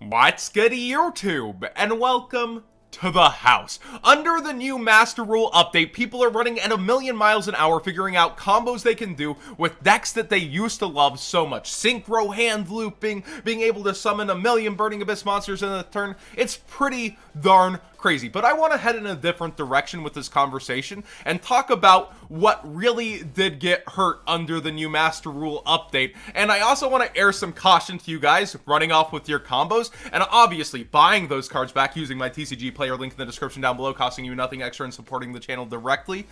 What's good, YouTube? And welcome to the house. Under the new Master Rule update, people are running at 1,000,000 miles an hour figuring out combos they can do with decks that they used to love so much. Synchro, hand looping, being able to summon 1,000,000 Burning Abyss monsters in a turn. It's pretty darn crazy. But I want to head in a different direction with this conversation and talk about what really did get hurt under the new Master Rule update. And I also want to air some caution to you guys running off with your combos and obviously buying those cards back using my TCG player link in the description down below, costing you nothing extra and supporting the channel directly.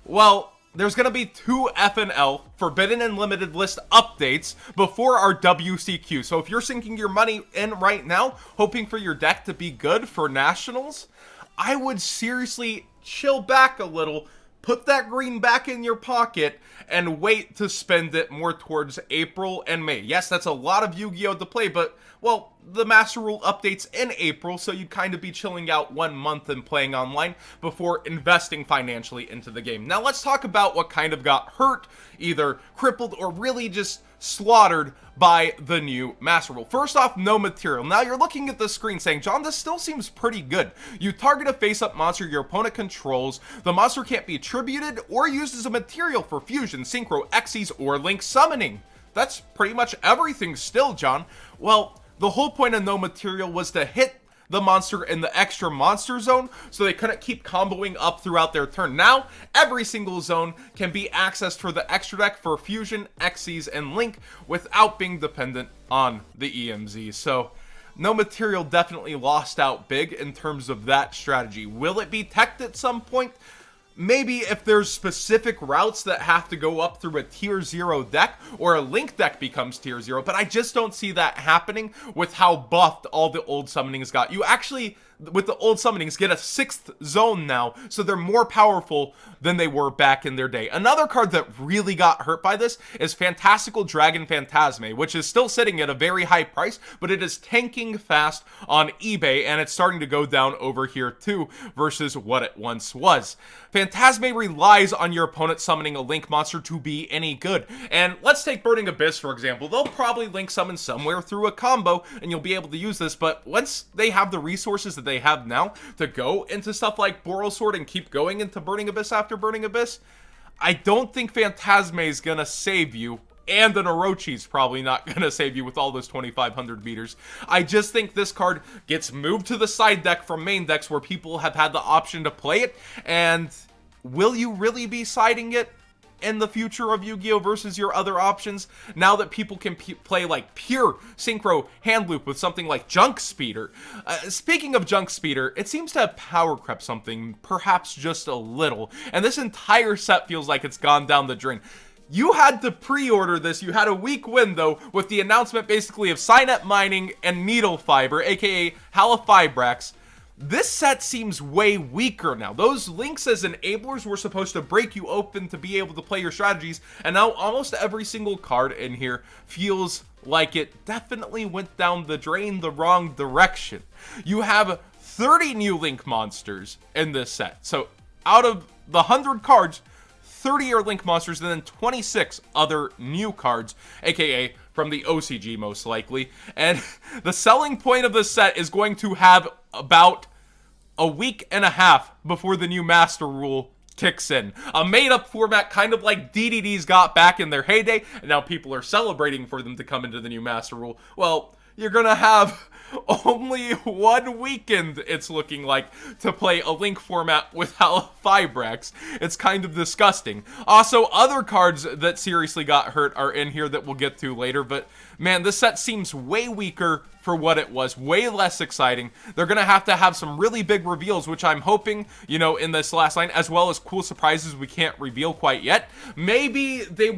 Well, there's going to be 2 FNL, Forbidden and Limited List updates before our WCQ. So if you're sinking your money in right now, hoping for your deck to be good for Nationals, I would seriously chill back a little, put that green back in your pocket, and wait to spend it more towards April and May. Yes, that's a lot of Yu-Gi-Oh! To play, but, well, the Master Rule update's in April, so you'd kind of be chilling out 1 month and playing online before investing financially into the game. Now, let's talk about what kind of got hurt, either crippled or really just slaughtered by the new Master Rule. First off, no material. Now you're looking at the screen saying, John, this still seems pretty good. You target a face-up monster your opponent controls. The monster can't be attributed or used as a material for fusion, synchro, Xyz, or link summoning. That's pretty much everything still, John. Well, the whole point of no material was to hit the monster in the extra monster zone, so they couldn't keep comboing up throughout their turn. Now, every single zone can be accessed for the extra deck for Fusion, Xyz, and Link without being dependent on the EMZ. So, no material definitely lost out big in terms of that strategy. Will it be teched at some point? Maybe if there's specific routes that have to go up through a tier 0 deck, or a Link deck becomes tier 0, but I just don't see that happening with how buffed all the old summonings got. You actually, with the old summonings, get a 6th zone now, so they're more powerful than they were back in their day. Another card that really got hurt by this is Fantastical Dragon Phantasme, which is still sitting at a very high price, but it is tanking fast on eBay, and it's starting to go down over here too, versus what it once was. Phantasme relies on your opponent summoning a Link monster to be any good. And let's take Burning Abyss, for example. They'll probably Link summon somewhere through a combo, and you'll be able to use this, but once they have the resources that they have now to go into stuff like Borosword and keep going into Burning Abyss after Burning Abyss, I don't think Phantasme is gonna save you. And an Orochi's probably not going to save you with all those 2,500 meters. I just think this card gets moved to the side deck from main decks where people have had the option to play it. And will you really be siding it in the future of Yu-Gi-Oh! Versus your other options? Now that people can play like pure synchro hand loop with something like Junk Speeder. Speaking of Junk Speeder, it seems to have power crept something, perhaps just a little. And this entire set feels like it's gone down the drain. You had to pre-order this, you had a week window with the announcement basically of Signet Mining and Needle Fiber, aka Halifibrax. This set seems way weaker now. Those links as enablers were supposed to break you open to be able to play your strategies, and now almost every single card in here feels like it definitely went down the drain the wrong direction. You have 30 new Link monsters in this set. So out of the 100 cards, 30 are Link monsters, and then 26 other new cards, aka from the OCG most likely. And the selling point of this set is going to have about a week and a half before the new Master Rule kicks in. A made-up format kind of like DDDs got back in their heyday, and now people are celebrating for them to come into the new Master Rule. Well, you're gonna have only 1 weekend, it's looking like, to play a Link format with Halifibrax. It's kind of disgusting. Also, other cards that seriously got hurt are in here that we'll get to later, but man, this set seems way weaker for what it was, way less exciting. They're gonna have to have some really big reveals, which I'm hoping, you know, in this last line, as well as cool surprises we can't reveal quite yet. Maybe they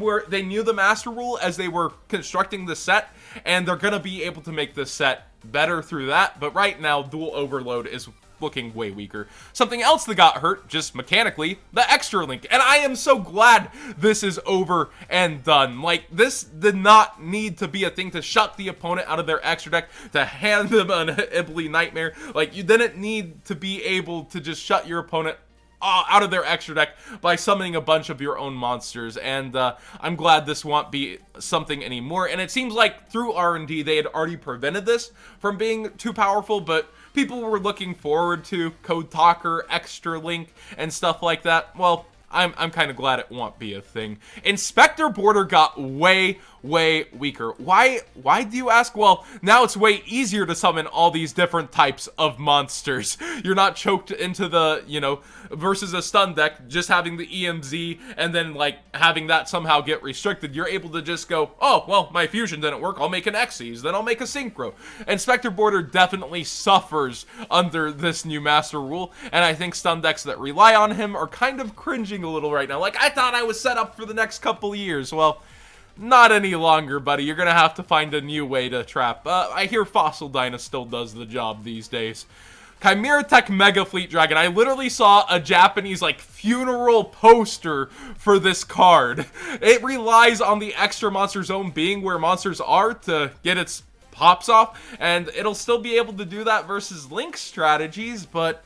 knew the Master Rule as they were constructing the set, and they're gonna be able to make this set better through that, but right now, Dual Overload is looking way weaker. Something else that got hurt, just mechanically, the Extra Link. And I am so glad this is over and done. Like, this did not need to be a thing to shut the opponent out of their extra deck, to hand them an Ibly Nightmare. Like, you didn't need to be able to just shut your opponent out of their extra deck by summoning a bunch of your own monsters, and I'm glad this won't be something anymore. And it seems like through R&D they had already prevented this from being too powerful, but people were looking forward to Code Talker, Extra Link, and stuff like that. Well, I'm kind of glad it won't be a thing. Inspector Border got way weaker. Why do you ask? Well, now it's way easier to summon all these different types of monsters. You're not choked into the, versus a stun deck, just having the EMZ and then like having that somehow get restricted. You're able to just go, oh, well, my fusion didn't work, I'll make an Xyz, then I'll make a Synchro. Inspector Border definitely suffers under this new Master Rule, and I think stun decks that rely on him are kind of cringing a little right now. Like, I thought I was set up for the next couple years. Well, not any longer, buddy. You're gonna have to find a new way to trap. I hear Fossil Dyna still does the job these days. Chimera Tech Mega Fleet Dragon. I literally saw a Japanese, like, funeral poster for this card. It relies on the extra monster zone being where monsters are to get its pops off, and it'll still be able to do that versus Link strategies, but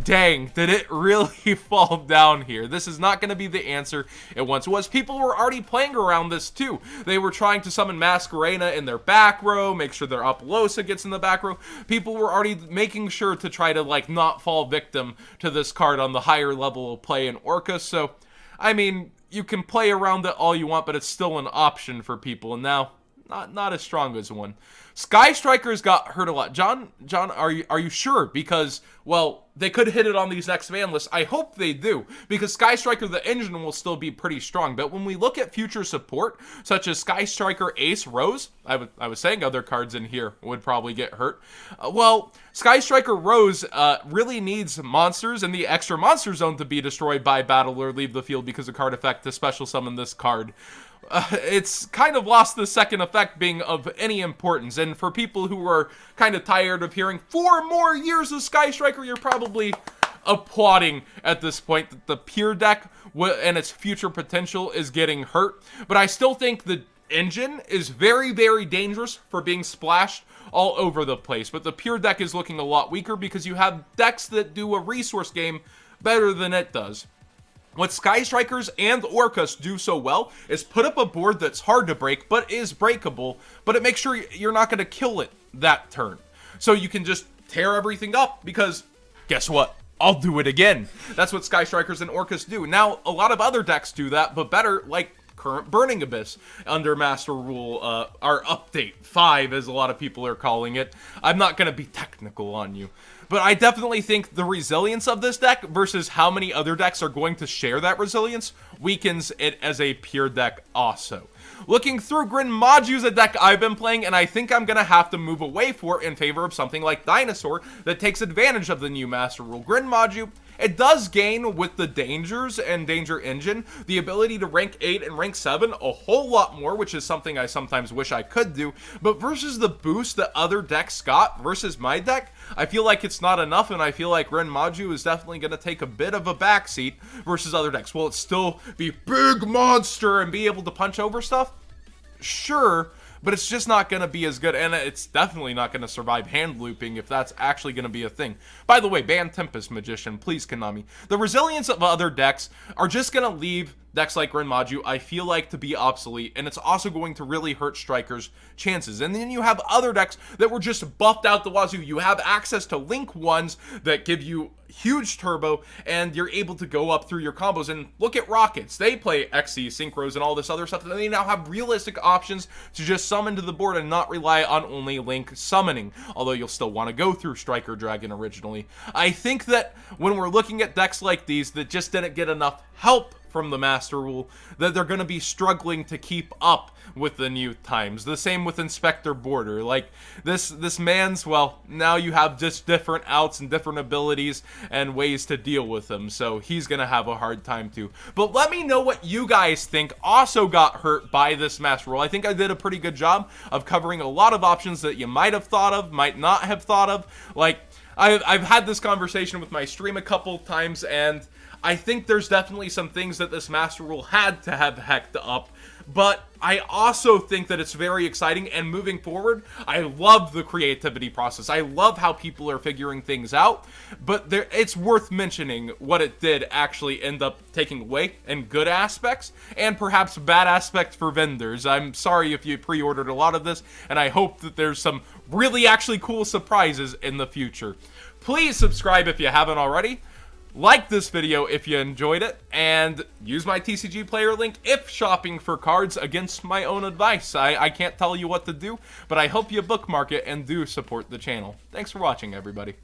dang, did it really fall down here. This is not going to be the answer it once was. People were already playing around this too. They were trying to summon Masquerena in their back row, make sure their Apollosa gets in the back row. People were already making sure to try to, like, not fall victim to this card on the higher level of play in Orca. So, I mean, you can play around it all you want, but it's still an option for people. And now, not as strong as one. Sky Strikers got hurt a lot. John, are you sure? Because, well, they could hit it on these next ban lists. I hope they do, because Sky Striker, the engine, will still be pretty strong. But when we look at future support, such as Sky Striker Ace Rose, I was saying other cards in here would probably get hurt. Well, Sky Striker Rose really needs monsters in the extra monster zone to be destroyed by battle or leave the field because of card effect to special summon this card. It's kind of lost the second effect being of any importance, and for people who are kind of tired of hearing 4 more years of Sky Striker, you're probably applauding at this point that the Pier Deck and its future potential is getting hurt. But I still think the engine is very dangerous for being splashed all over the place. But the Pier Deck is looking a lot weaker because you have decks that do a resource game better than it does. What Sky Strikers and Orcas do so well is put up a board that's hard to break, but is breakable, but it makes sure you're not going to kill it that turn. So you can just tear everything up, because guess what? I'll do it again. That's what Sky Strikers and Orcas do. Now, a lot of other decks do that, but better, like current Burning Abyss under Master Rule, our Update 5, as a lot of people are calling it. I'm not going to be technical on you. But I definitely think the resilience of this deck versus how many other decks are going to share that resilience weakens it as a pure deck also. Looking through, Grin Maju's a deck I've been playing, and I think I'm going to have to move away for in favor of something like Dinosaur that takes advantage of the new Master Rule. Grin Maju, it does gain with the Dangers and Danger Engine the ability to rank 8 and rank 7 a whole lot more, which is something I sometimes wish I could do. But versus the boost that other decks got versus my deck, I feel like it's not enough, and I feel like Grin Maju is definitely going to take a bit of a backseat versus other decks. Will it still be big monster and be able to punch over stuff? Sure, but it's just not going to be as good, and it's definitely not going to survive hand looping if that's actually going to be a thing. By the way, ban Tempest Magician, please, Konami. The resilience of other decks are just going to leave decks like Grin Maju, I feel like, to be obsolete, and it's also going to really hurt Strikers' chances. And then you have other decks that were just buffed out the wazoo. You have access to Link ones that give you huge turbo, and you're able to go up through your combos. And look at Rockets. They play Xe, Synchros, and all this other stuff, and they now have realistic options to just summon to the board and not rely on only Link summoning, although you'll still want to go through Striker Dragon originally. I think that when we're looking at decks like these that just didn't get enough help from the Master Rule, that they're going to be struggling to keep up with the new times. The same with Inspector Border. Like, this man's, well, now you have just different outs and different abilities and ways to deal with them, so he's going to have a hard time too. But let me know what you guys think also got hurt by this Master Rule. I think I did a pretty good job of covering a lot of options that you might have thought of, might not have thought of. Like, I've had this conversation with my stream a couple times, and I think there's definitely some things that this Master Rule had to have hecked up, but I also think that it's very exciting, and moving forward, I love the creativity process. I love how people are figuring things out, but it's worth mentioning what it did actually end up taking away in good aspects, and perhaps bad aspects for vendors. I'm sorry if you pre-ordered a lot of this, and I hope that there's some really actually cool surprises in the future. Please subscribe if you haven't already. Like this video if you enjoyed it, and use my TCG player link if shopping for cards against my own advice. I can't tell you what to do, but I hope you bookmark it and do support the channel. Thanks for watching, everybody.